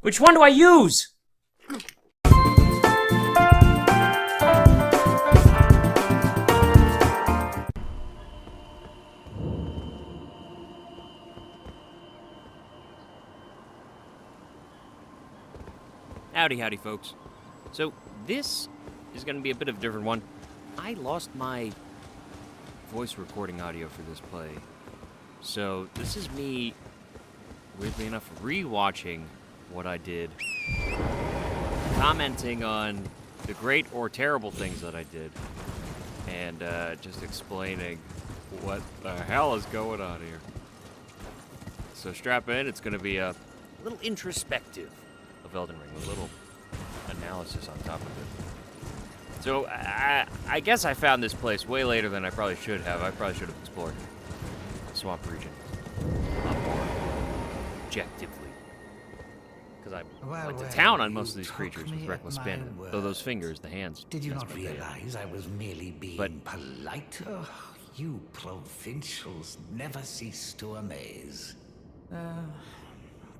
Which one do I use? Howdy, folks. So, this is going to be a bit of a different one. I lost my voice recording audio for this play. So, this is me, weirdly enough, re-watching what I did, commenting on the great or terrible things that I did, and just explaining what the hell is going on here. So strap in, it's going to be a little introspective of Elden Ring, a little analysis on top of it. So I guess I found this place way later than I probably should have. I probably should have explored the swamp region a lot more objectively. Because I went to town on most of these creatures with reckless spin. Though those fingers, the hands. Did you not realize I was merely being polite? Oh, you provincials never cease to amaze.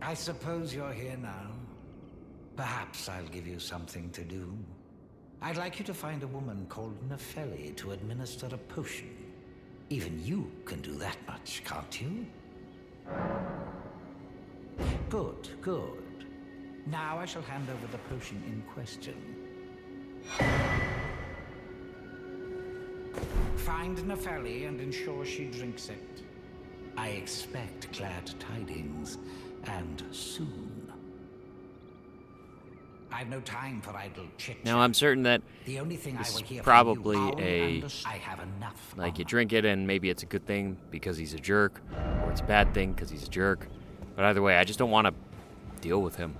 I suppose you're here now. Perhaps I'll give you something to do. I'd like you to find a woman called Nefeli to administer a potion. Even you can do that much, can't you? Good, good. Now I shall hand over the potion in question. Find Nefeli and ensure she drinks it. I expect glad tidings, and soon. I've no time for idle chit-chat. Now, I'm certain that the only thing this I will hear is probably from you, I have enough like, you drink it and maybe it's a good thing because he's a jerk, or it's a bad thing because he's a jerk. But either way, I just don't want to deal with him.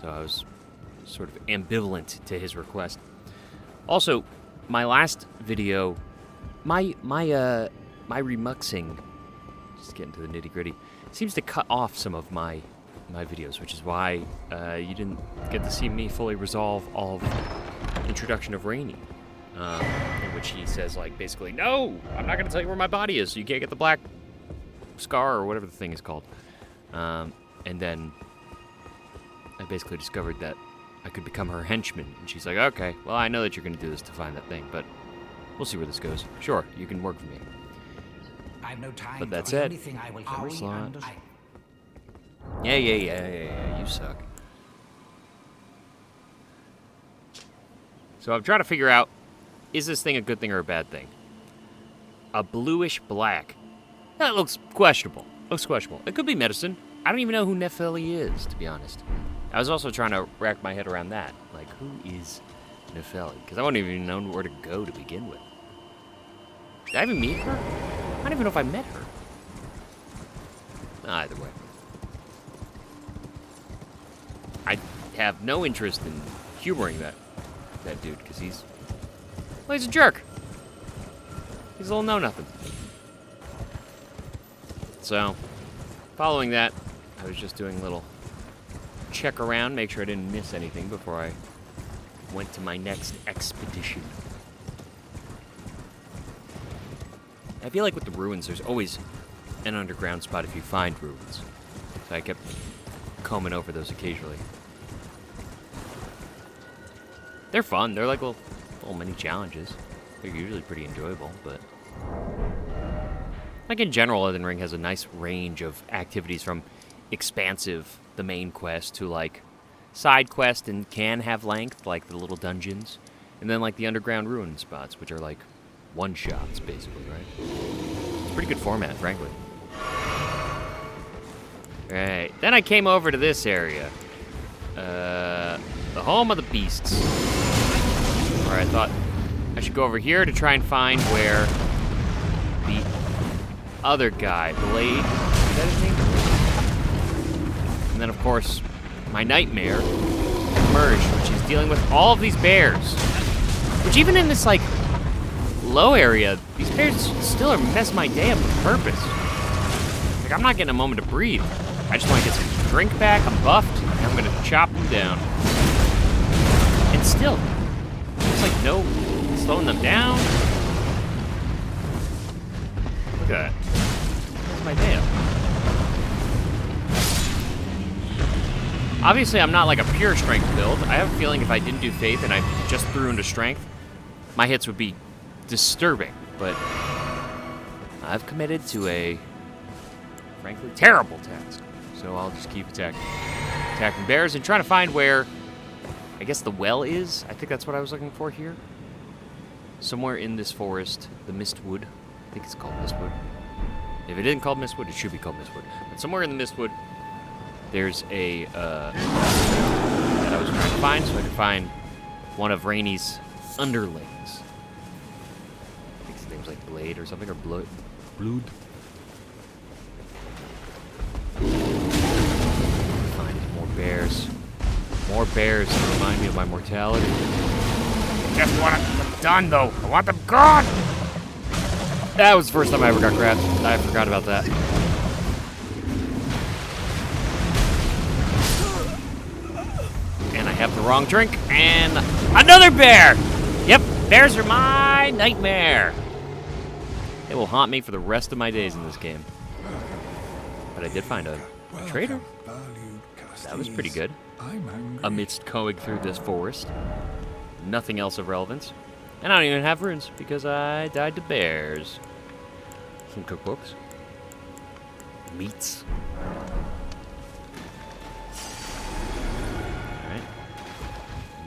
So I was sort of ambivalent to his request. Also, my last video, my remuxing, just getting to the nitty-gritty, seems to cut off some of my videos, which is why you didn't get to see me fully resolve all of the introduction of Ranni, in which he says, like, basically, no, I'm not going to tell you where my body is, so you can't get the black scar or whatever the thing is called. And then I basically discovered that I could become her henchman, and she's like, okay, well, I know that you're going to do this to find that thing, but we'll see where this goes. Sure, you can work for me. I've no time. But that's it. Number slot. Yeah, you suck. So I'm trying to figure out, is this thing a good thing or a bad thing? A bluish black. That looks questionable. It could be medicine. I don't even know who Nefeli is, to be honest. I was also trying to rack my head around that. Like, who is Nefeli? Because I wouldn't even know where to go to begin with. Did I even meet her? I don't even know if I met her. Either way. I have no interest in humoring that dude, because he's a jerk. He's a little know-nothing. So, following that, I was just doing a little check around, make sure I didn't miss anything before I went to my next expedition. I feel like with the ruins, there's always an underground spot if you find ruins. So I kept combing over those occasionally. They're fun. They're like little mini challenges. They're usually pretty enjoyable, but like in general, Elden Ring has a nice range of activities from expansive, the main quest, to like side quest and can have length, like the little dungeons, and then like the underground ruin spots, which are like one-shots, basically, right? It's a pretty good format, frankly. Alright, then I came over to this area. The home of the beasts. Where I thought I should go over here to try and find where the other guy, Blade, is that his name? And then, of course, my nightmare emerged, which is dealing with all of these bears. Which even in this, like, low area, these bears still are messing my day up on purpose. Like, I'm not getting a moment to breathe. I just want to get some drink back, I'm buffed, and I'm going to chop them down. And still, there's like no slowing them down. Look at that. That's my day up. Obviously, I'm not like a pure strength build. I have a feeling if I didn't do faith and I just threw into strength, my hits would be disturbing. But I've committed to a, frankly, terrible task. So I'll just keep attacking bears and trying to find where, I guess, the well is. I think that's what I was looking for here. Somewhere in this forest, the Mistwood. I think it's called Mistwood. If it isn't called Mistwood, it should be called Mistwood. But somewhere in the Mistwood, there's a that I was trying to find, so I could find one of Ranni's underlings. I think his name's like Blade or something, or Blood. Find more bears. More bears to remind me of my mortality. I just want them done, though. I want them gone! That was the first time I ever got grabbed. I forgot about that. And I have the wrong drink, and another bear! Yep, bears are my nightmare. They will haunt me for the rest of my days in this game. But I did find a trader. That was pretty good. Amidst going through this forest. Nothing else of relevance. And I don't even have runes because I died to bears. Some cookbooks. Meats. Alright.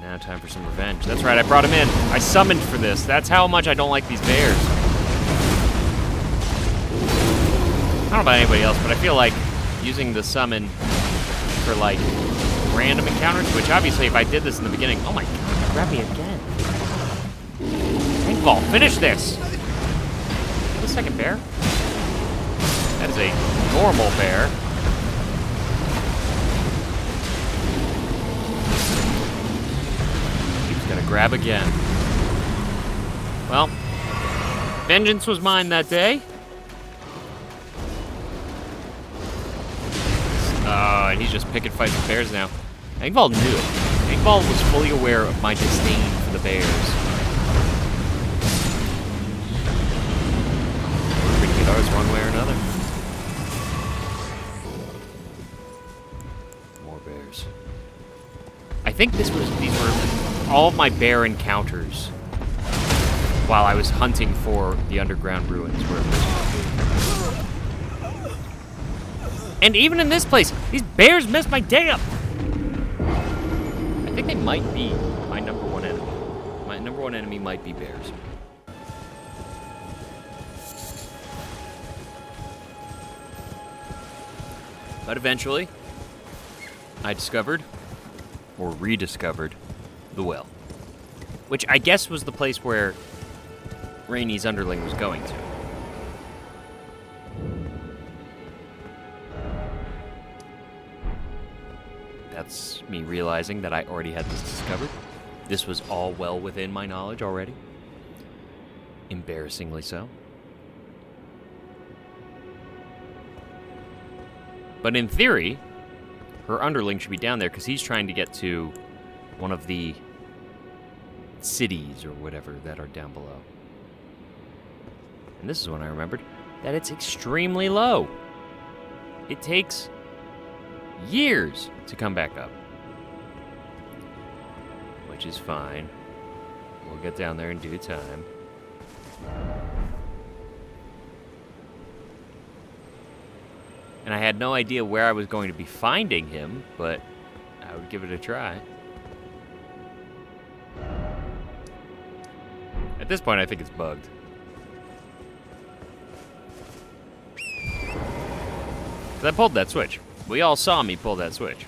Now time for some revenge. That's right, I brought him in. I summoned for this. That's how much I don't like these bears. I don't know about anybody else, but I feel like using the summon for, like, random encounters, which obviously if I did this in the beginning... Oh my god, grab me again. Paintball, finish this! Is the second bear? That is a normal bear. He's gonna grab again. Well, vengeance was mine that day. And he's just picking fights with bears now. Angball knew. Angball was fully aware of my disdain for the bears. We're gonna get ours one way or another. More bears. I think these were all of my bear encounters while I was hunting for the underground ruins wherever this might be. And even in this place, these bears messed my day up. I think they might be my number one enemy. My number one enemy might be bears. But eventually, I discovered, or rediscovered, the well. Which I guess was the place where Ranni's underling was going to. That's me realizing that I already had this discovered. This was all well within my knowledge already. Embarrassingly so. But in theory, her underling should be down there because he's trying to get to one of the cities or whatever that are down below. And this is when I remembered that it's extremely low. It takes years to come back up. Which is fine. We'll get down there in due time. And I had no idea where I was going to be finding him, but I would give it a try. At this point, I think it's bugged. Because I pulled that switch. We all saw me pull that switch.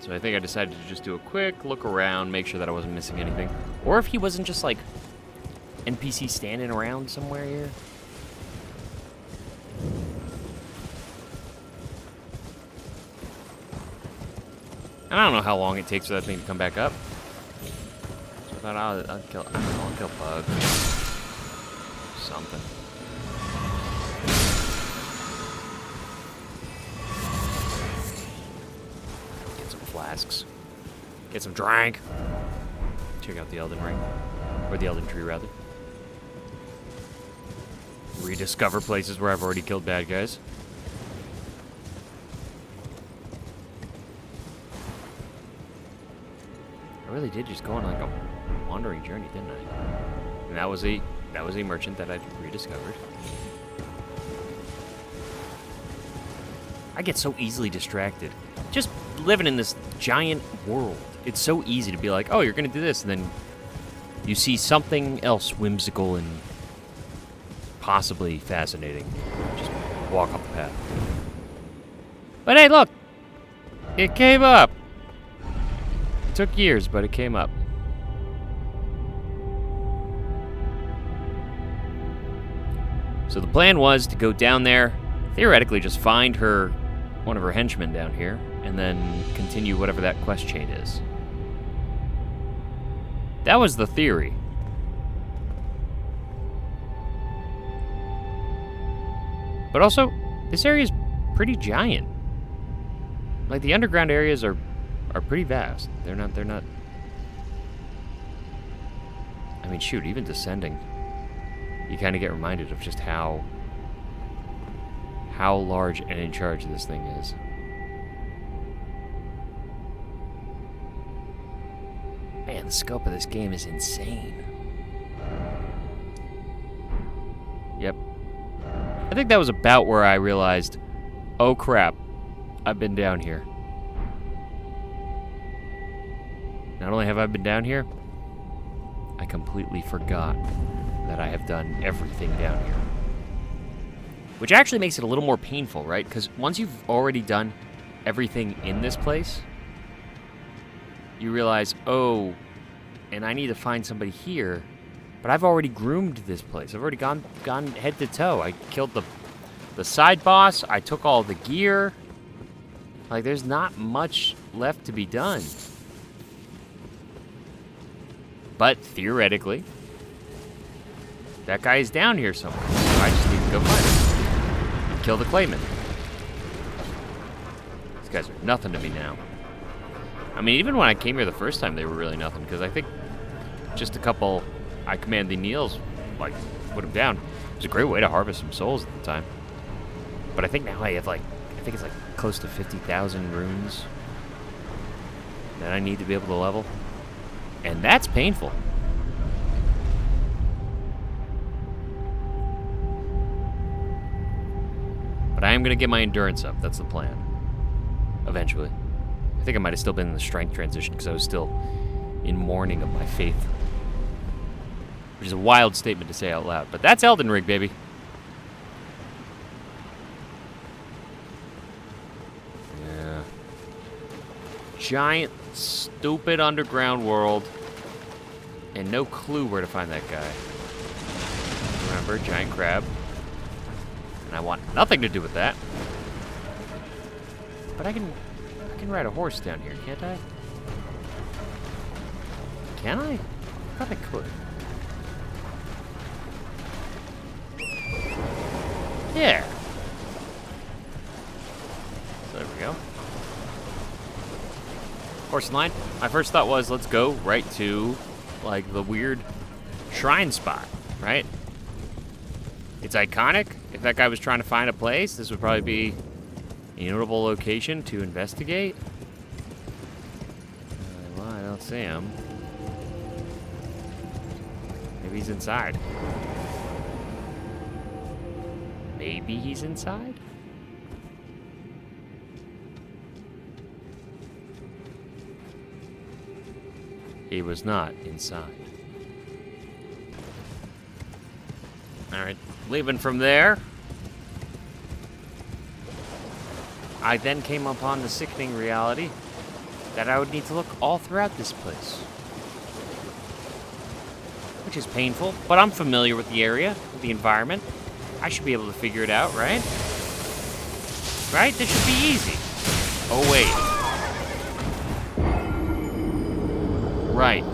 So I think I decided to just do a quick look around, make sure that I wasn't missing anything. Or if he wasn't just like NPC standing around somewhere here. And I don't know how long it takes for that thing to come back up. So I thought I'll kill Bug. Something. Get some flasks. Get some drink. Check out the Elden Ring. Or the Elden Tree, rather. rediscover places where I've already killed bad guys. I really did just go on like a wandering journey, didn't I? And that was a merchant that I'd rediscovered. I get so easily distracted. Just living in this giant world. It's so easy to be like, oh, you're gonna do this, and then you see something else whimsical and possibly fascinating. Just walk off the path. But hey, look! It came up! It took years, but it came up. So the plan was to go down there, theoretically just find one of her henchmen down here, and then continue whatever that quest chain is. That was the theory. But also, this area is pretty giant. Like, the underground areas are pretty vast. They're not... I mean, shoot, even descending, you kind of get reminded of just how large and in charge this thing is. Man, the scope of this game is insane. Yep. I think that was about where I realized, oh crap, I've been down here. Not only have I been down here, I completely forgot that I have done everything down here. Which actually makes it a little more painful, right? Because once you've already done everything in this place, you realize, oh, and I need to find somebody here, but I've already groomed this place. I've already gone head to toe. I killed the side boss. I took all the gear. Like, there's not much left to be done. But theoretically, that guy is down here somewhere. So I just need to go find him. Kill the Clayman. These guys are nothing to me now. I mean, even when I came here the first time, they were really nothing, because I think just a couple I Command the Kneels, like, put them down. It was a great way to harvest some souls at the time. But I think now I have, like, I think it's like close to 50,000 runes that I need to be able to level. And that's painful. But I am going to get my endurance up. That's the plan. Eventually. I think I might have still been in the strength transition because I was still in mourning of my faith. Which is a wild statement to say out loud. But that's Elden Ring, baby. Yeah. Giant, stupid underground world. And no clue where to find that guy. Remember, giant crab. And I want nothing to do with that. But I can ride a horse down here, can't I? Can I? I thought I could. Yeah. So there we go. Horse and line. My first thought was, let's go right to, like, the weird shrine spot, right? It's iconic. If that guy was trying to find a place, this would probably be a notable location to investigate. Well, I don't see him. Maybe he's inside. Maybe he's inside? He was not inside. Alright, leaving from there. I then came upon the sickening reality that I would need to look all throughout this place. Which is painful, but I'm familiar with the area, with the environment. I should be able to figure it out, right? Right? This should be easy. Oh, wait. Right.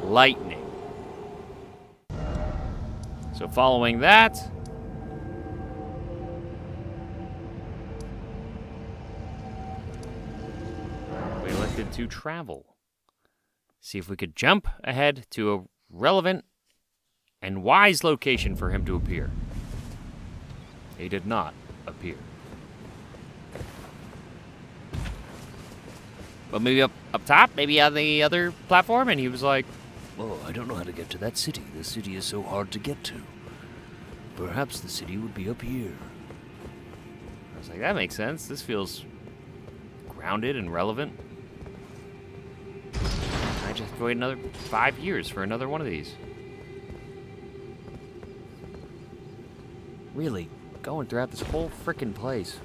Lightning. So following that, we elected to travel. See if we could jump ahead to a relevant and wise location for him to appear. He did not appear. But maybe up top, maybe on the other platform, and he was like, Oh, I don't know how to get to that city. The city is so hard to get to. Perhaps the city would be up here. I was like, that makes sense. This feels grounded and relevant. I just have to wait another 5 years for another one of these. Really, going throughout this whole frickin' place.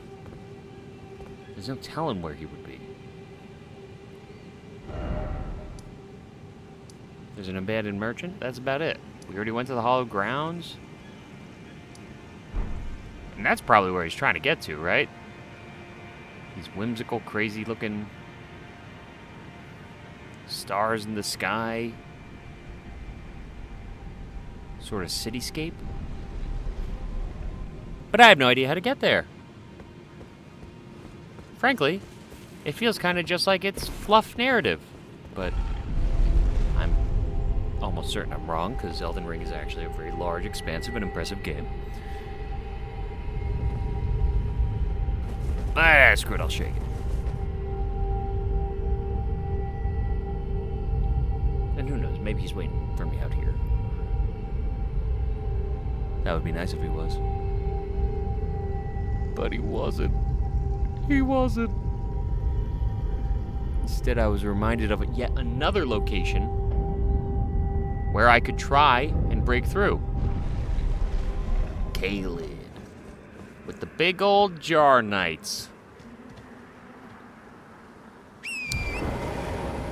There's no telling where he would be. There's an abandoned merchant. That's about it. We already went to the Hallowed Grounds. And that's probably where he's trying to get to, right? These whimsical, crazy-looking stars in the sky. Sort of cityscape. But I have no idea how to get there. Frankly, it feels kind of just like it's fluff narrative. But I'm almost certain I'm wrong, because Elden Ring is actually a very large, expansive, and impressive game. Ah, screw it, I'll shake it. And who knows, maybe he's waiting for me out here. That would be nice if he was. But he wasn't. He wasn't. Instead, I was reminded of yet another location where I could try and break through. Caelid. With the big old jar knights.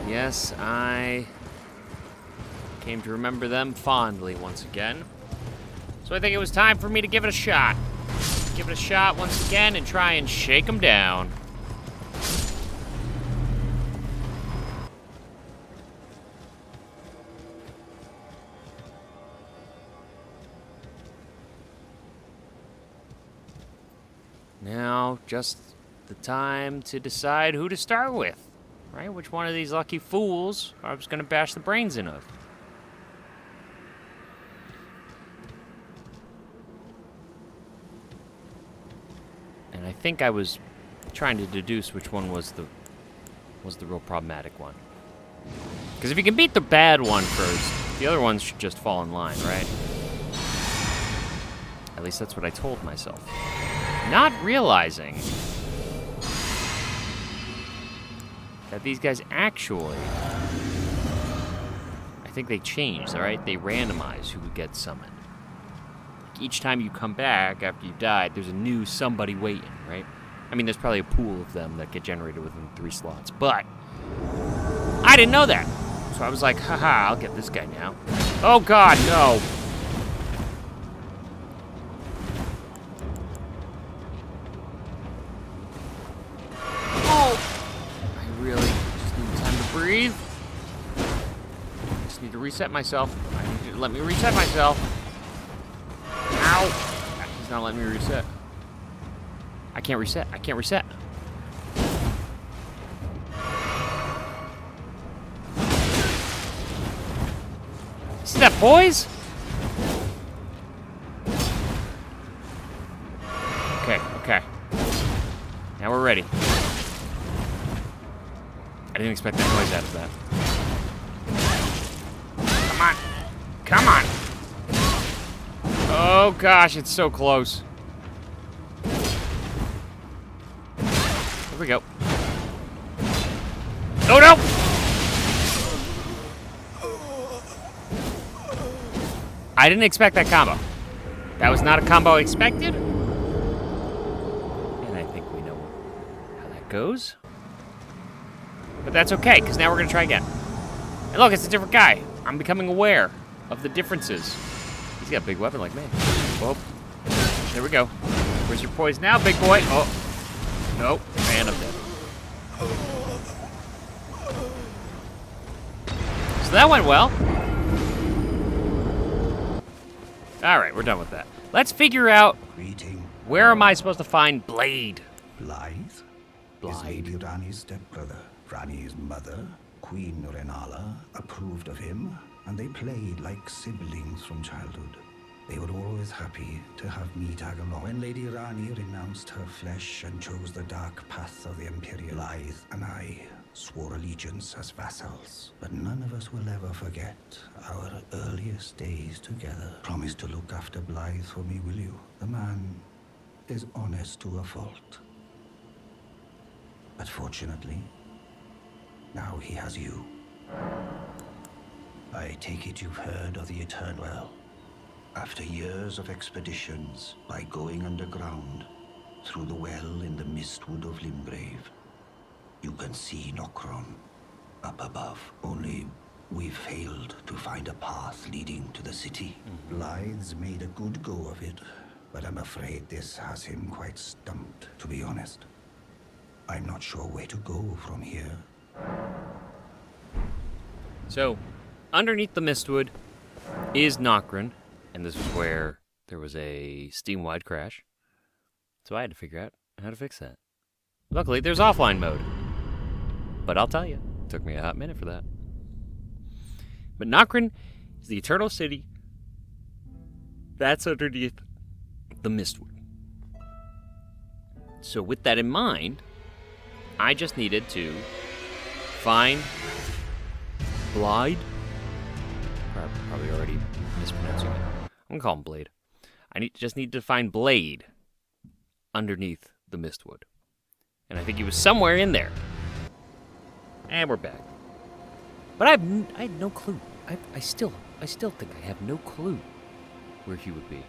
Yes, I came to remember them fondly once again. So I think it was time for me to give it a shot. Give it a shot once again and try and shake them down. Now, just the time to decide who to start with, right? Which one of these lucky fools I was going to bash the brains in of. And I think I was trying to deduce which one was the real problematic one. Because if you can beat the bad one first, the other ones should just fall in line, right? At least that's what I told myself. Not realizing that these guys actually, I think they changed, all right? They randomize who gets summoned. Each time you come back after you've died, there's a new somebody waiting, right? I mean, there's probably a pool of them that get generated within 3 slots, but I didn't know that. So I was like, haha, I'll get this guy now. Oh God, no. I really just need time to breathe. I just need to reset myself. I need you to let me reset myself. Ow! He's not letting me reset. I can't reset. I can't reset. See that, boys? Okay, okay. Now we're ready. I didn't expect that noise out of that. Come on. Come on. Oh gosh, it's so close. Here we go. Oh no! I didn't expect that combo. That was not a combo I expected. And I think we know how that goes. But that's okay, because now we're going to try again. And look, it's a different guy. I'm becoming aware of the differences. He's got a big weapon like me. Whoa. There we go. Where's your poise now, big boy? Oh. Nope. Man, I'm dead. So that went well. Alright, we're done with that. Let's figure out where am I supposed to find Blade? Blythe? His maybe Ranni's stepbrother. Ranni's mother, Queen Renala, approved of him, and they played like siblings from childhood. They were always happy to have me tag along. When Lady Ranni renounced her flesh and chose the dark path of the Imperial, Blythe and I swore allegiance as vassals. But none of us will ever forget our earliest days together. Promise to look after Blythe for me, will you? The man is honest to a fault. But fortunately, now he has you. I take it you've heard of the Eternal Well. After years of expeditions, by going underground, through the well in the mistwood of Limgrave, you can see Nokron up above. Only we've failed to find a path leading to the city. Blythe's made a good go of it, but I'm afraid this has him quite stumped, to be honest. I'm not sure where to go from here. So, underneath the Mistwood is Nokron, and this is where there was a Steam-wide crash. So I had to figure out how to fix that. Luckily, there's offline mode. But I'll tell you, it took me a hot minute for that. But Nokron is the Eternal City that's underneath the Mistwood. So with that in mind, I just needed to find Blythe. Probably already mispronouncing it. I'm gonna call him Blade. Just need to find Blade underneath the Mistwood. And I think he was somewhere in there. And we're back. But I had no clue. I still think I have no clue where he would be.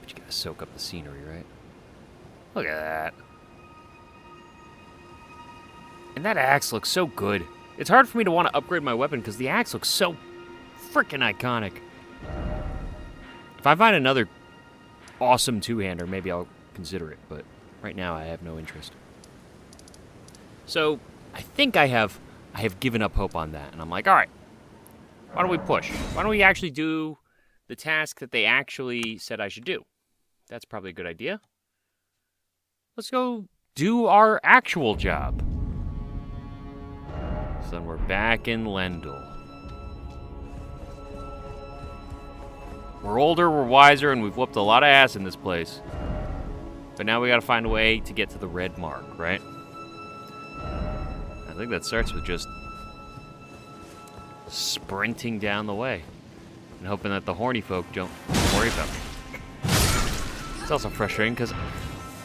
But you gotta soak up the scenery, right? Look at that. And that axe looks so good. It's hard for me to want to upgrade my weapon because the axe looks so freaking iconic. If I find another awesome two-hander, maybe I'll consider it, but right now I have no interest. So, I think I have given up hope on that, and I'm like, all right, why don't we push? Why don't we actually do the task that they actually said I should do? That's probably a good idea. Let's go do our actual job. So then we're back in Lendl. We're older, we're wiser, and we've whooped a lot of ass in this place. But now we gotta find a way to get to the red mark, right? I think that starts with just sprinting down the way and hoping that the horny folk don't worry about me. It's also frustrating because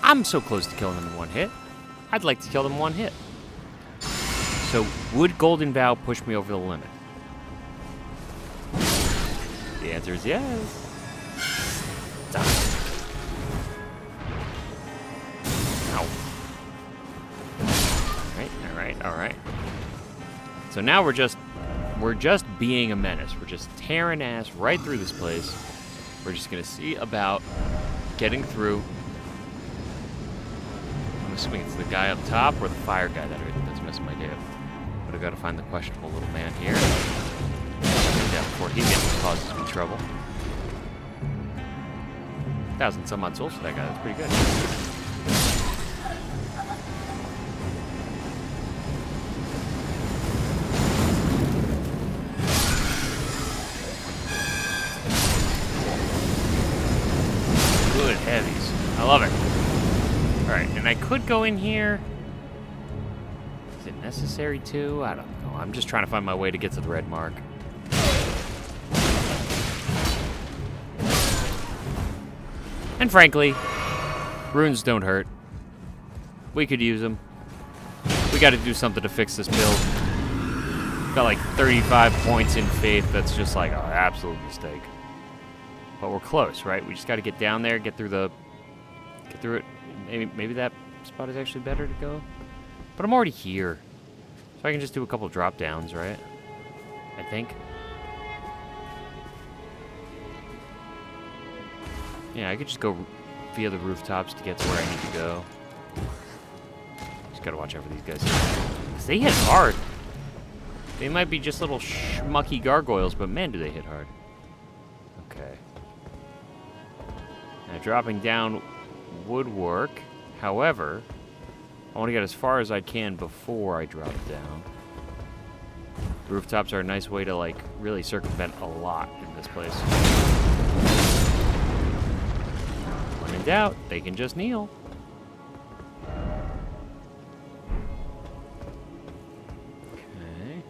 I'm so close to killing them in one hit. I'd like to kill them in one hit. So, would Golden Vow push me over the limit? The answer is yes. Die. Ow. Alright. So now we're just being a menace. We're just tearing ass right through this place. We're just gonna see about getting through. I'm assuming it's the guy up top or the fire guy that's messing my day up. But I gotta find the questionable little man here. Yeah, before he causes me trouble. 1,000 some odd souls for that guy. That's pretty good. Good heavies. I love it. Alright, and I could go in here. Is it necessary to? I don't know. I'm just trying to find my way to get to the red mark. And frankly, runes don't hurt. We could use them. We gotta do something to fix this build. Got like 35 points in faith. That's just like an absolute mistake. But we're close, right? We just gotta get down there, get through it. Maybe that spot is actually better to go. But I'm already here. So I can just do a couple drop downs, right? I think. Yeah, I could just go via the rooftops to get to where I need to go. Just gotta watch out for these guys. 'Cause they hit hard. They might be just little schmucky gargoyles, but man, do they hit hard. Okay. Now dropping down would work. However, I want to get as far as I can before I drop down. Rooftops are a nice way to, like, really circumvent a lot in this place. When in doubt, they can just kneel. Okay.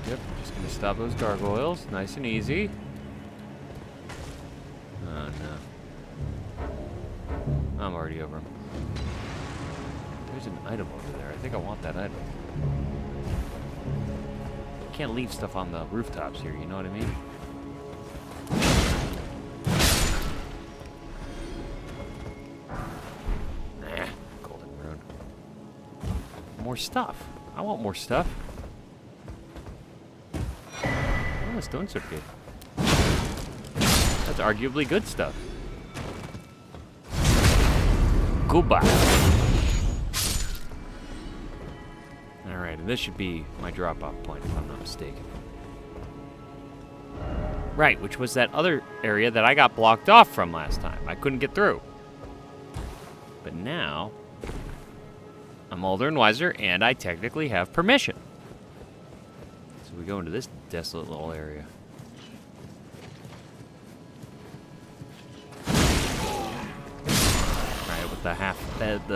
Yep, just gonna stop those gargoyles. Nice and easy. Oh, no. I'm already over him. There's an item over there. I think I want that item. Can't leave stuff on the rooftops here, you know what I mean? Nah, golden rune. More stuff. I want more stuff. Oh, stone certificate. That's arguably good stuff. Goodbye. Alright, and this should be my drop-off point, if I'm not mistaken. Right, which was that other area that I got blocked off from last time. I couldn't get through. But now, I'm older and wiser, and I technically have permission. So we go into this desolate little area. Alright, with the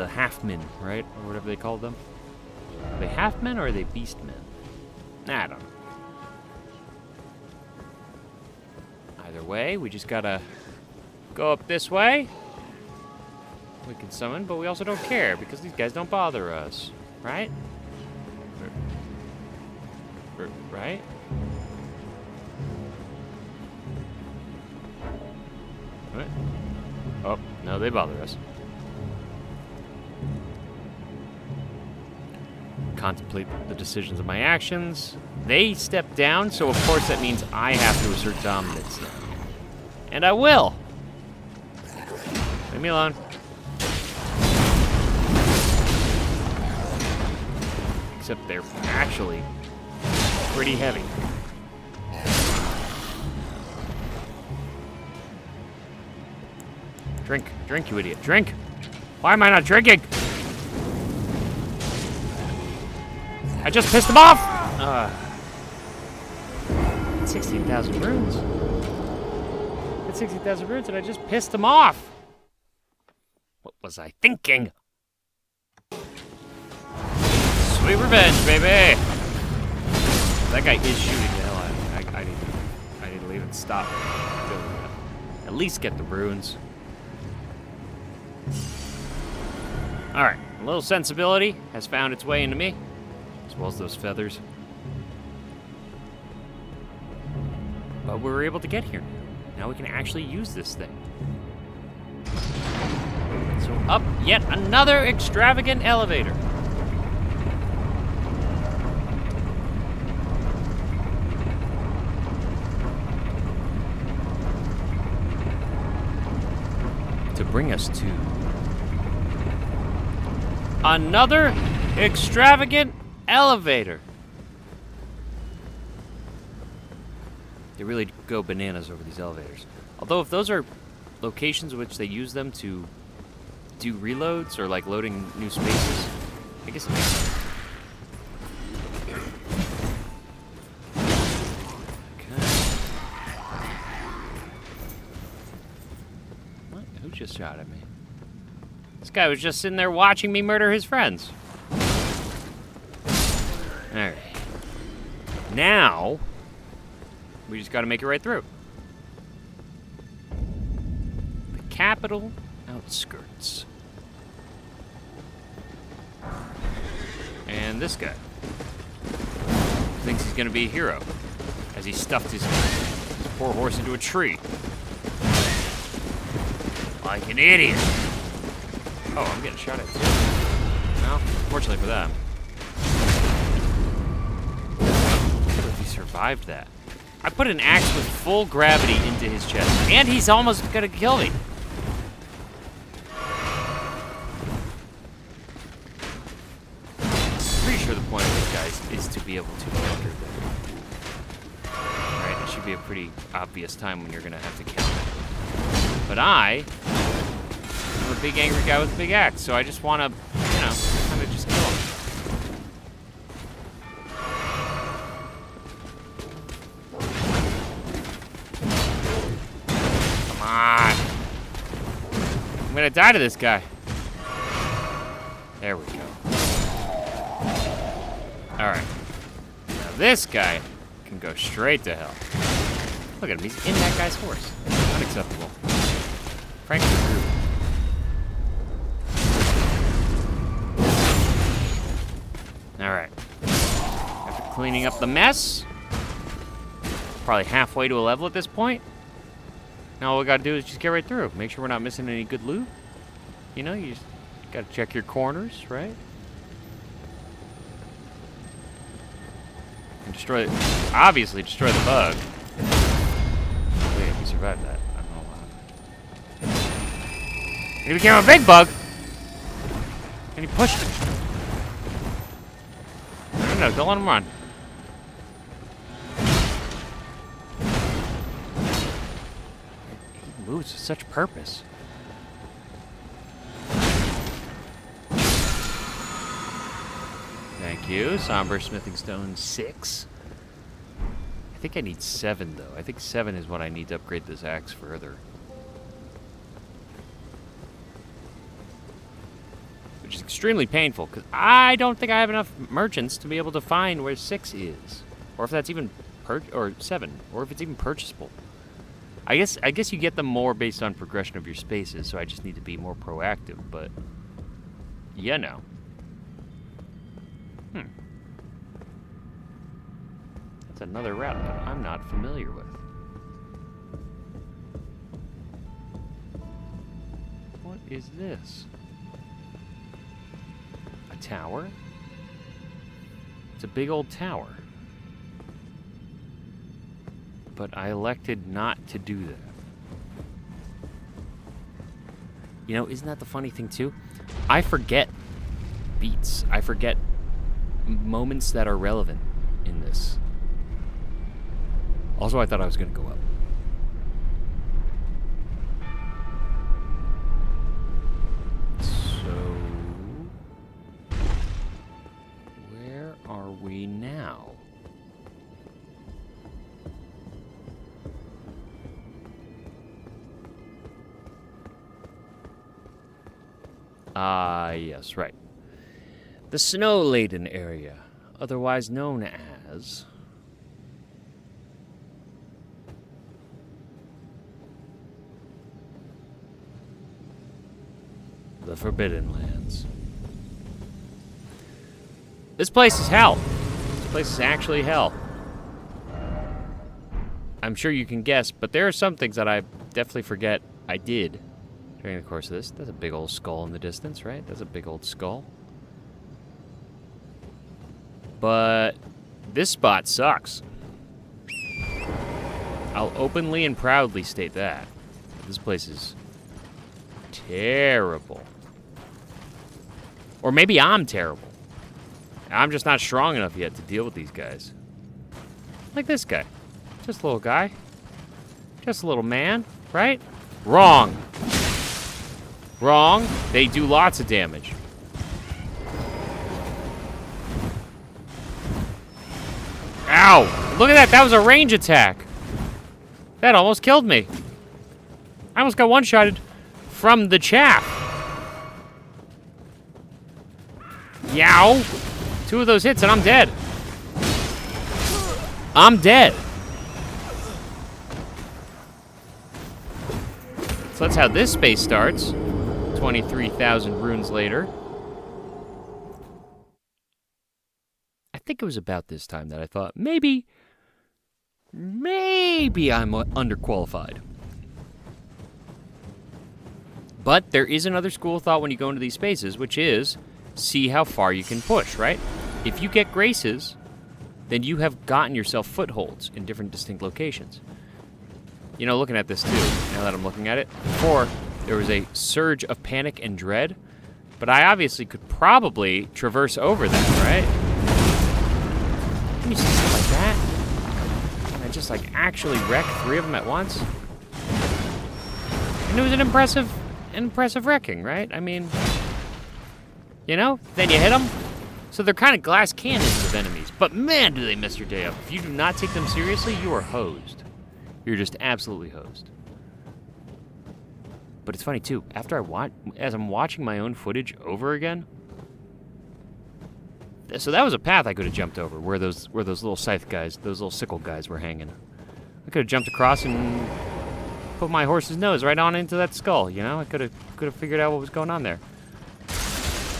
half-men, right? Or whatever they called them. Are they half-men or are they beast-men? I don't know. Either way, we just gotta go up this way. We can summon, but we also don't care because these guys don't bother us. Right? Right? What? Oh, no, they bother us. Contemplate the decisions of my actions. They step down, so of course that means I have to assert dominance now. And I will! Leave me alone. Except they're actually pretty heavy. Drink. Drink, you idiot. Drink! Why am I not drinking? I just pissed him off! 16,000 runes. Got 16,000 runes and I just pissed him off. What was I thinking? Sweet revenge, baby! That guy is shooting the hell out of me. I need to leave and stop doing that. At least get the runes. Alright, a little sensibility has found its way into me. As well as those feathers. But we were able to get here. Now we can actually use this thing. So up yet another extravagant elevator. To bring us to another extravagant elevator. They really go bananas over these elevators. Although if those are locations in which they use them to do reloads or like loading new spaces, I guess it makes sense. Okay. What? Who just shot at me? This guy was just sitting there watching me murder his friends. Alright. Now, we just gotta make it right through. The capital outskirts. And this guy thinks he's gonna be a hero as he stuffed his poor horse into a tree. Like an idiot. Oh, I'm getting shot at too. Well, fortunately for them. Survived that. I put an axe with full gravity into his chest, and he's almost gonna kill me. Pretty sure the point of these guys is to be able to counter them. Right? It should be a pretty obvious time when you're gonna have to counter. But I, in order big angry guy with a big axe, so I just want to, you know, kind of just kill him. Come on. I'm gonna die to this guy. There we go. Alright. Now this guy can go straight to hell. Look at him, he's in that guy's horse. Unacceptable. Frankly rude. Alright. After cleaning up the mess, probably halfway to a level at this point. Now all we gotta do is just get right through. Make sure we're not missing any good loot. You know, you just gotta check your corners, right? And obviously destroy the bug. Wait, if you survived that, I don't know why. He became a big bug! And he pushed it. No, don't let him run. He moves with such purpose. Thank you. Somber Smithing Stone 6. I think I need 7, though. I think 7 is what I need to upgrade this axe further. Which is extremely painful, because I don't think I have enough merchants to be able to find where 6 is. Or if that's even or 7. Or if it's even purchasable. I guess you get them more based on progression of your spaces, so I just need to be more proactive, but... you know. That's another route that I'm not familiar with. What is this? A tower? It's a big old tower. But I elected not to do that. You know, isn't that the funny thing too? I forget beats. I forget moments that are relevant in this. Also, I thought I was going to go up. So, where are we now? Yes, right. The snow-laden area, otherwise known as... the Forbidden Lands. This place is hell. This place is actually hell. I'm sure you can guess, but there are some things that I definitely forget I did during the course of this. That's a big old skull in the distance, right? That's a big old skull. But this spot sucks. I'll openly and proudly state that. This place is terrible. Or maybe I'm terrible. I'm just not strong enough yet to deal with these guys. Like this guy. Just a little guy. Just a little man, right? Wrong. Wrong. They do lots of damage. Ow! Look at that. That was a range attack. That almost killed me. I almost got one-shotted from the chaff. Yow! 2 of those hits and I'm dead. I'm dead. So that's how this space starts. 23,000 runes later. I think it was about this time that I thought, maybe I'm underqualified. But there is another school of thought when you go into these spaces, which is see how far you can push, right? If you get graces, then you have gotten yourself footholds in different distinct locations. You know, looking at this too, now that I'm looking at it, before there was a surge of panic and dread, but I obviously could probably traverse over that, right? Can you see stuff like that? And I just like actually wreck 3 of them at once? And it was an impressive impressive wrecking, right? I mean, you know, then you hit them. So they're kind of glass cannons of enemies, but man, do they mess your day up. If you do not take them seriously, you are hosed. You're just absolutely hosed. But it's funny too, after as I'm watching my own footage over again, so that was a path I could have jumped over, where those little scythe guys, those little sickle guys were hanging. I could have jumped across and put my horse's nose right on into that skull, you know? I could have figured out what was going on there.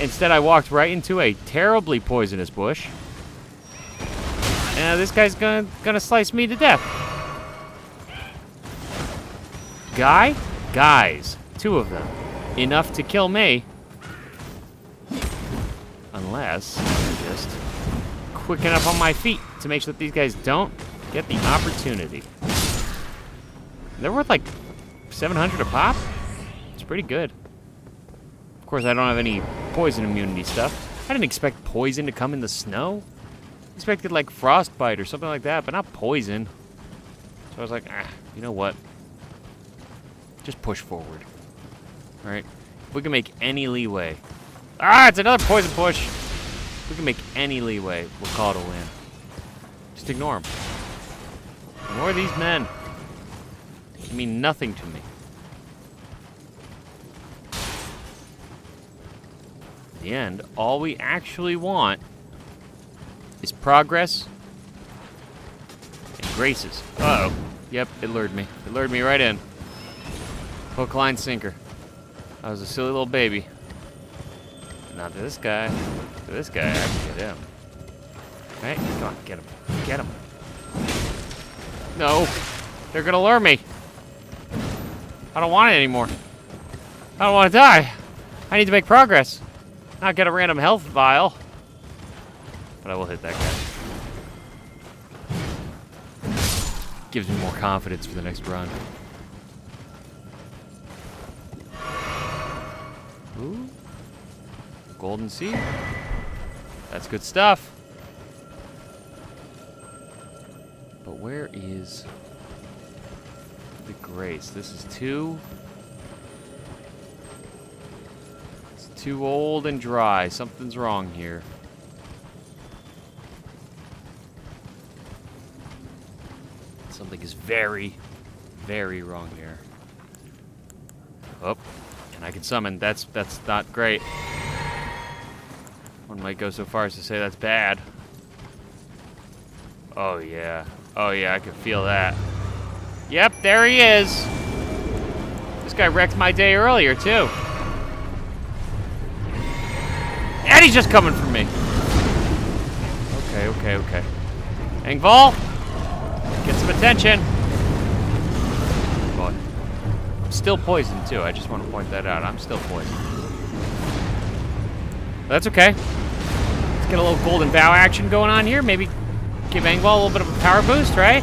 Instead, I walked right into a terribly poisonous bush. And this guy's gonna slice me to death. Guys, 2 of them. Enough to kill me. Unless I'm just quick enough on my feet to make sure that these guys don't get the opportunity. They're worth like 700 a pop. It's pretty good. Of course, I don't have any poison immunity stuff. I didn't expect poison to come in the snow. I expected like frostbite or something like that, but not poison. So I was like, you know what? Just push forward. All right? If we can make any leeway. It's another poison push. If we can make any leeway, we'll call it a win. Just ignore them. Ignore these men. They mean nothing to me. In the end, all we actually want is progress and graces. Uh-oh. Yep, it lured me. It lured me right in. Hook, line, sinker. I was a silly little baby. Not to this guy. To this guy, I can get him. Right? Come on, get him. Get him. No. They're gonna lure me. I don't want it anymore. I don't want to die. I need to make progress. Not get a random health vial. But I will hit that guy. Gives me more confidence for the next run. Ooh. Golden seed. That's good stuff. But where is the grace? This is too old and dry. Something's wrong here. Something is very, very wrong here. Oh, and I can summon. That's not great. One might go so far as to say that's bad. Oh yeah. Oh yeah, I can feel that. Yep, there he is. This guy wrecked my day earlier too. And he's just coming for me. Okay. Engval, get some attention. Boy. I'm still poisoned too. I just want to point that out. I'm still poisoned. But that's okay. Let's get a little golden bow action going on here. Maybe give Engval a little bit of a power boost, right?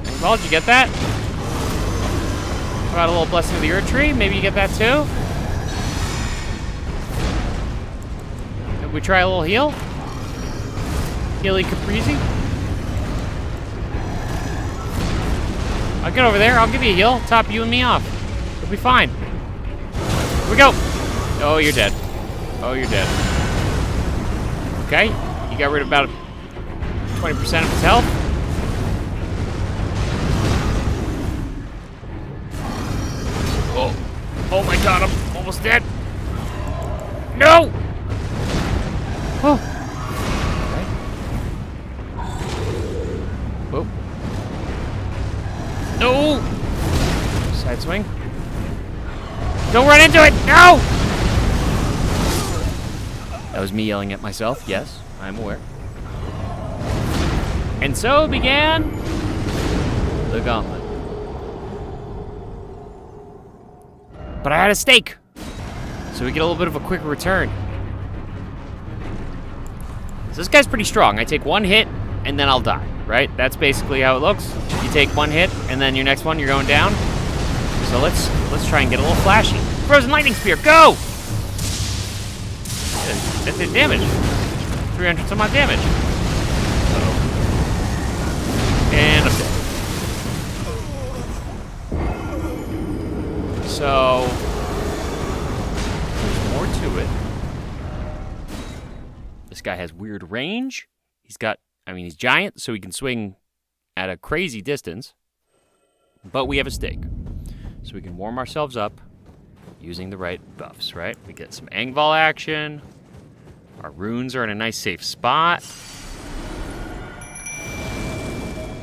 Engval, did you get that? How about a little blessing of the Earth Tree? Maybe you get that too? Maybe we try a little heal? Healy Caprizi? I'll get over there. I'll give you a heal. Top you and me off. It'll be fine. Here we go. Oh, you're dead. Oh, you're dead. Okay. You got rid of about 20% of his health. Oh my god, I'm almost dead. No! Oh. Okay. Whoa. No! Side swing. Don't run into it! No! That was me yelling at myself. Yes, I'm aware. And so began the gauntlet. But I had a stake, so we get a little bit of a quicker return. So this guy's pretty strong. I take one hit, and then I'll die, right? That's basically how it looks. You take one hit, and then your next one, you're going down. So let's try and get a little flashy. Frozen Lightning Spear, go! That did damage. 300 some odd damage. And I'm dead. So, weird range. He's giant, so he can swing at a crazy distance. But we have a stake. So we can warm ourselves up using the right buffs, right? We get some Engvall action. Our runes are in a nice safe spot.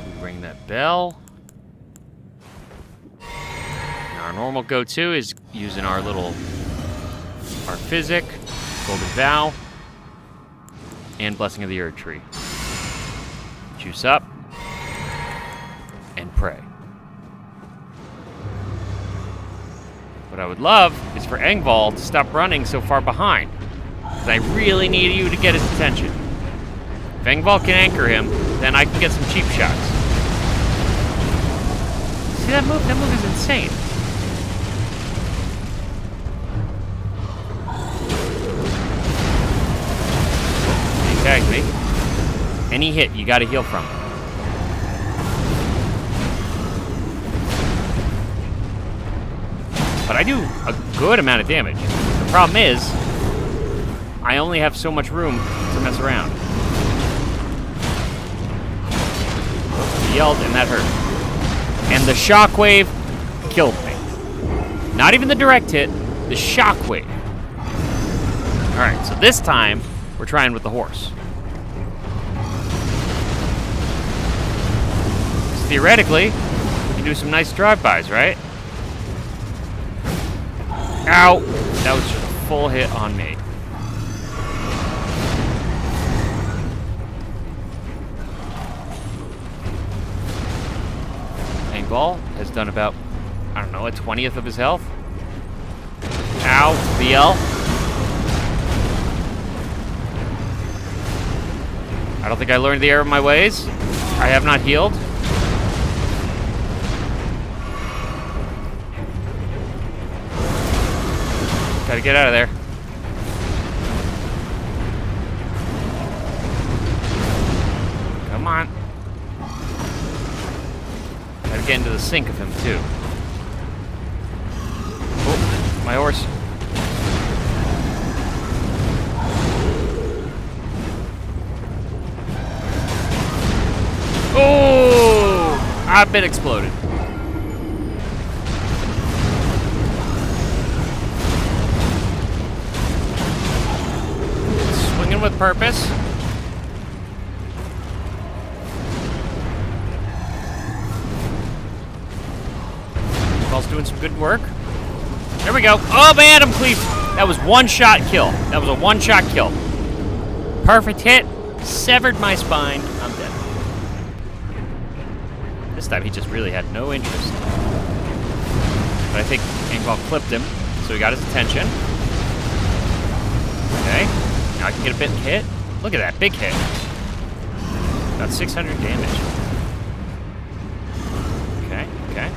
We ring that bell. And our normal go-to is using our Physic, Golden Vow, and Blessing of the Erd Tree. Juice up and pray. What I would love is for Engvall to stop running so far behind, because I really need you to get his attention. If Engvall can anchor him, then I can get some cheap shots. See that move? That move is insane. He tagged me. Any hit, you gotta heal from. But I do a good amount of damage. The problem is, I only have so much room to mess around. He yelled, and that hurt. And the shockwave killed me. Not even the direct hit, the shockwave. Alright, so this time, we're trying with the horse. Theoretically, we can do some nice drive-bys, right? Ow! That was just a full hit on me. Engvall has done about, I don't know, a 20th of his health. Ow! BL. I don't think I learned the error of my ways. I have not healed. Gotta get out of there. Come on. Gotta get into the sink of him, too. Oh, my horse. Oh! I've been exploded. Swinging with purpose. Ball's doing some good work. There we go. Oh, man, I'm cleaved. That was one-shot kill. That was a one-shot kill. Perfect hit. Severed my spine. I'm dead. This time he just really had no interest. But I think Engvall clipped him, so he got his attention. Okay. Now I can get a big hit. Look at that, big hit. About 600 damage. Okay, okay.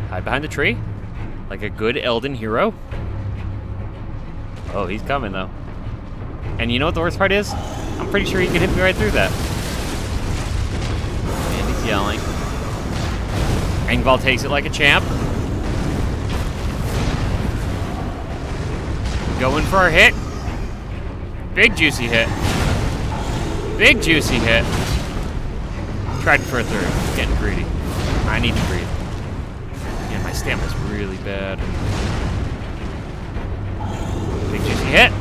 Hide behind the tree, like a good Elden hero. Oh, he's coming, though. And you know what the worst part is? I'm pretty sure he can hit me right through that. And he's yelling. Engvall takes it like a champ. Going for a hit. Big juicy hit. Big juicy hit. Tried for a third. Getting greedy. I need to breathe. Yeah, my stamina's really bad. Big juicy hit.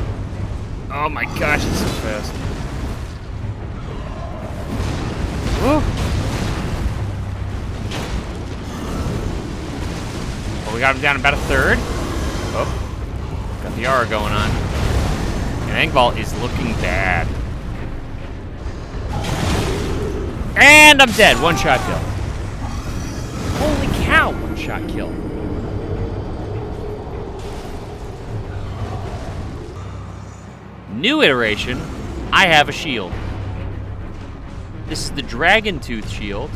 Oh my gosh, it's so fast. Woo! Well, we got him down about a third. Oh, got the aura going on. And Engvall is looking bad. And I'm dead. One-shot kill. Holy cow, one-shot kill. New iteration, I have a shield. This is the Dragon Tooth shield.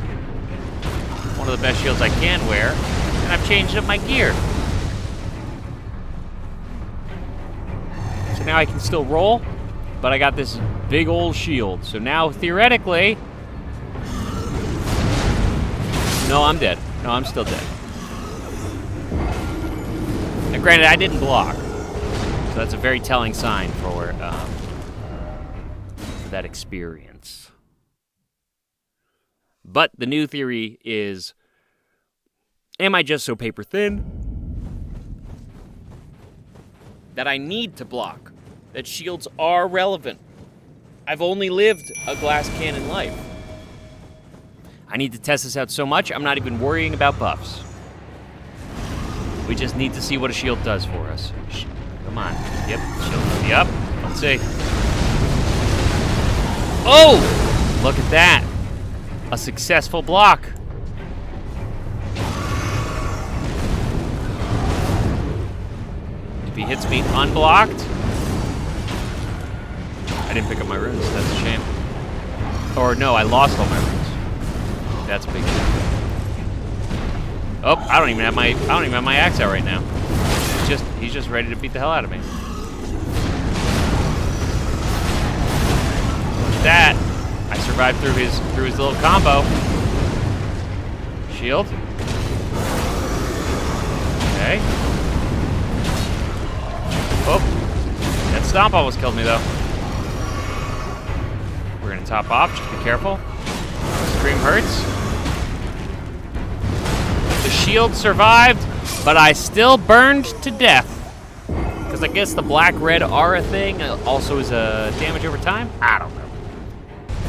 One of the best shields I can wear. And I've changed up my gear. So now I can still roll, but I got this big old shield. So now, theoretically... No, I'm dead. No, I'm still dead. Now, granted, I didn't block. So that's a very telling sign for that experience. But the new theory is, am I just so paper thin that I need to block? That shields are relevant? I've only lived a glass cannon life. I need to test this out so much, I'm not even worrying about buffs. We just need to see what a shield does for us. Come on. Yep, shield. Yep. Let's see. Oh! Look at that. A successful block. If he hits me unblocked... I didn't pick up my runes. That's a shame. Or no, I lost all my runes. That's a big shame. Oh, I don't even have my axe out right now. He's just ready to beat the hell out of me. Look at that. I survived through his little combo. Shield. Okay. Oh. That stomp almost killed me though. We're gonna top off, just be careful. Scream hurts. The shield survived, but I still burned to death. Because I guess the black-red aura thing also is a damage over time? I don't know.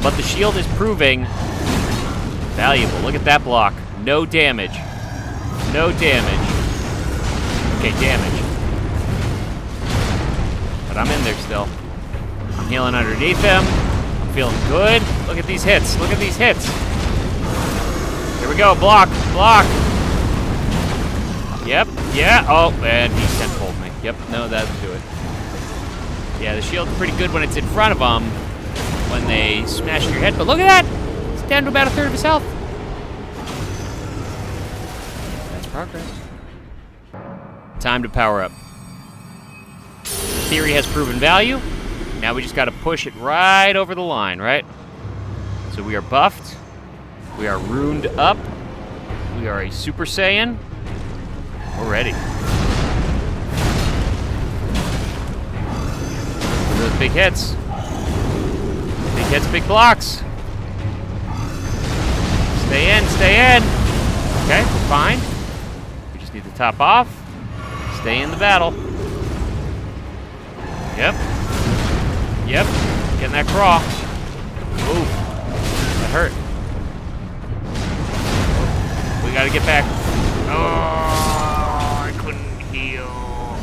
But the shield is proving valuable. Look at that block. No damage. No damage. Okay, damage. But I'm in there still. I'm healing underneath him. I'm feeling good. Look at these hits. Look at these hits. Here we go. Block. Block. Yep. Yeah. Oh, and he 10-fold me. Yep. No, that doesn't do it. Yeah, the shield's pretty good when it's in front of them. When they smash your head. But look at that. It's down to about a third of his health. That's progress. Time to power up. Theory has proven value. Now we just got to push it right over the line, right? So we are buffed. We are runed up. We are a Super Saiyan. We're ready. Those big hits. Big hits, big blocks. Stay in, stay in. Okay, we're fine. We just need to top off. Stay in the battle. Yep. Yep. Getting that crawl. Ooh. That hurt. We gotta get back. Oh, I couldn't heal.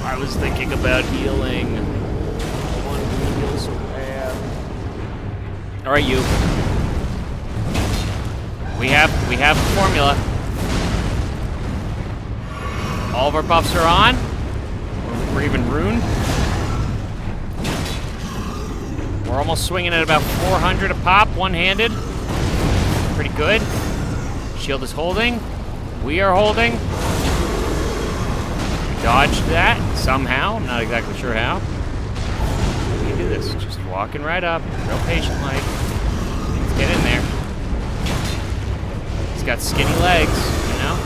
I was thinking about healing. I wanted to heal so bad. Alright, you. We have the formula. All of our buffs are on. We're even runed. We're almost swinging at about 400 a pop, one-handed. Pretty good. Shield is holding. We are holding. We dodged that somehow. I'm not exactly sure how. We can do this. Just walking right up, real patient-like. Let's get in there. He's got skinny legs, you know?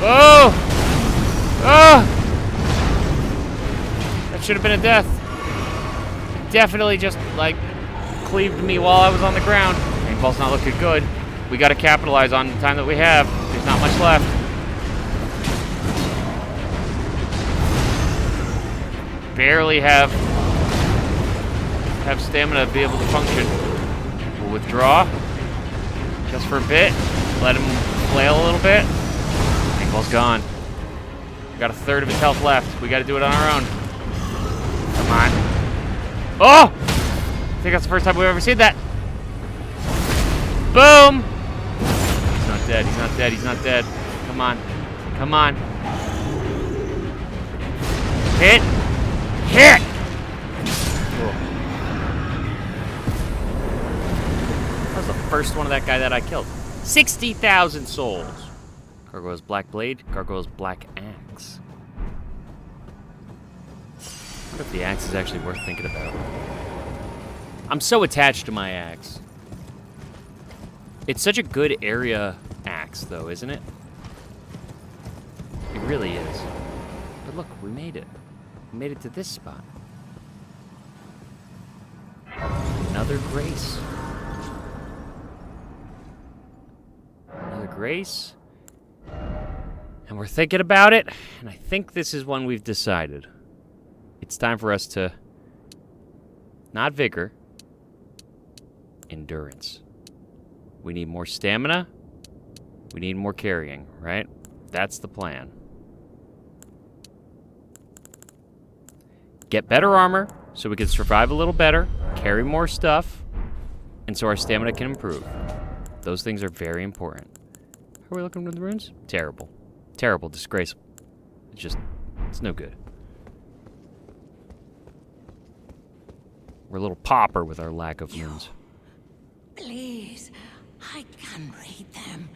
Oh! Oh! That should have been a death. Definitely just, like, cleaved me while I was on the ground. Paintball's not looking good. We gotta capitalize on the time that we have. There's not much left. Barely have stamina to be able to function. We'll withdraw. Just for a bit. Let him flail a little bit. Paintball's gone. We got a third of his health left. We gotta do it on our own. Come on. Oh! I think that's the first time we've ever seen that. Boom! He's not dead, he's not dead, he's not dead. Come on. Come on. Hit! Hit! Cool. That was the first one of that guy that I killed. 60,000 souls. Gargoyle's Black Blade, Gargoyle's Black Axe. What if the axe is actually worth thinking about? I'm so attached to my axe. It's such a good area axe, though, isn't it? It really is. But look, we made it. We made it to this spot. Another grace. Another grace. And we're thinking about it, and I think this is one we've decided. It's time for us to... Not vigor. Endurance. We need more stamina. We need more carrying, right? That's the plan. Get better armor, so we can survive a little better, carry more stuff, and so our stamina can improve. Those things are very important. Are we looking at the runes? Terrible. Terrible, disgraceful. It's no good. We're a little pauper with our lack of runes. Please, I can read them.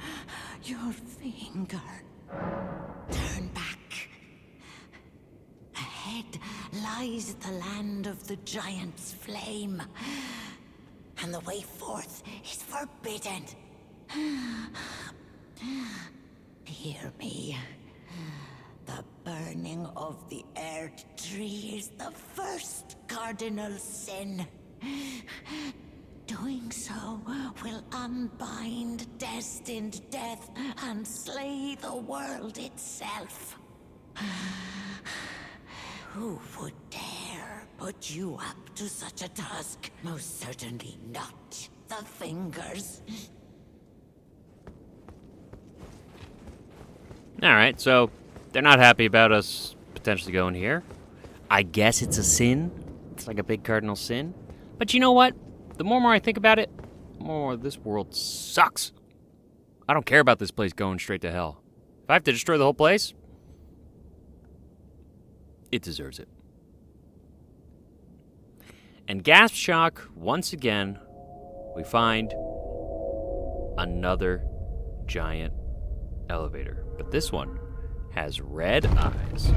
Your finger. Turn back. Ahead lies the land of the giant's flame. And the way forth is forbidden. Hear me. The burning of the Earth Tree is the first cardinal sin. Doing so will unbind destined death and slay the world itself. Who would dare put you up to such a task? Most certainly not the fingers. Alright, so they're not happy about us potentially going here. I guess it's a sin. It's like a big cardinal sin. But you know what? The more I think about it, the more this world sucks. I don't care about this place going straight to hell. If I have to destroy the whole place, it deserves it. And Gasp Shock, once again, we find another giant elevator. But this one has red eyes.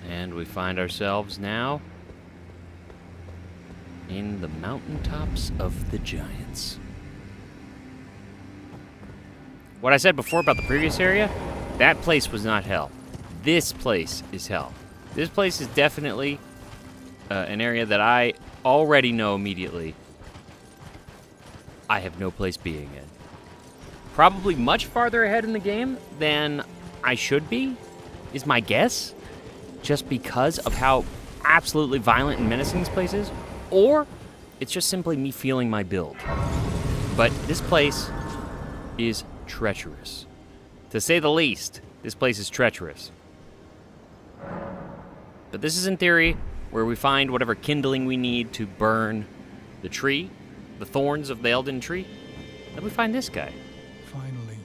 And we find ourselves now in the mountaintops of the giants. What I said before about the previous area, that place was not hell. This place is hell. This place is definitely an area that I already know immediately I have no place being in. Probably much farther ahead in the game than I should be, is my guess. Just because of how absolutely violent and menacing this place is, or it's just simply me feeling my build. But this place is treacherous. To say the least, this place is treacherous. But this is in theory where we find whatever kindling we need to burn the tree, the thorns of the Elden tree. Then we find this guy. Finally,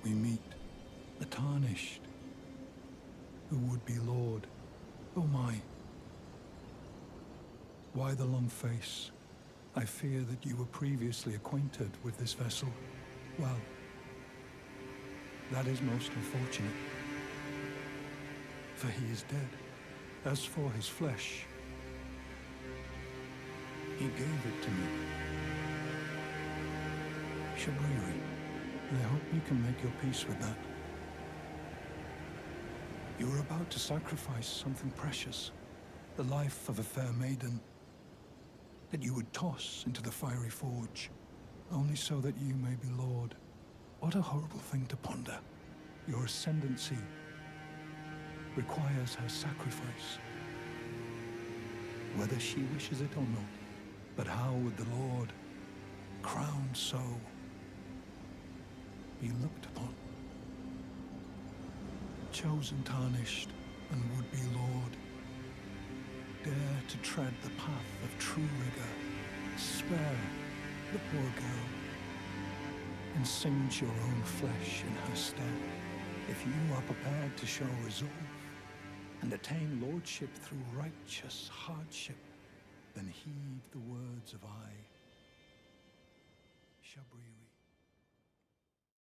we meet the Tarnished, who would be Lord. Oh my. Why the long face? I fear that you were previously acquainted with this vessel. Well, that is most unfortunate. For he is dead. As for his flesh, he gave it to me. Shabriri, I hope you can make your peace with that. You were about to sacrifice something precious, the life of a fair maiden, that you would toss into the fiery forge, only so that you may be Lord. What a horrible thing to ponder. Your ascendancy requires her sacrifice, whether she wishes it or not. But how would the Lord, crowned so, be looked upon. Chosen, tarnished, and would-be lord, dare to tread the path of true rigor. Spare the poor girl, and singe your own flesh in her stead. If you are prepared to show resolve and attain lordship through righteous hardship, then heed the words of I, Shabri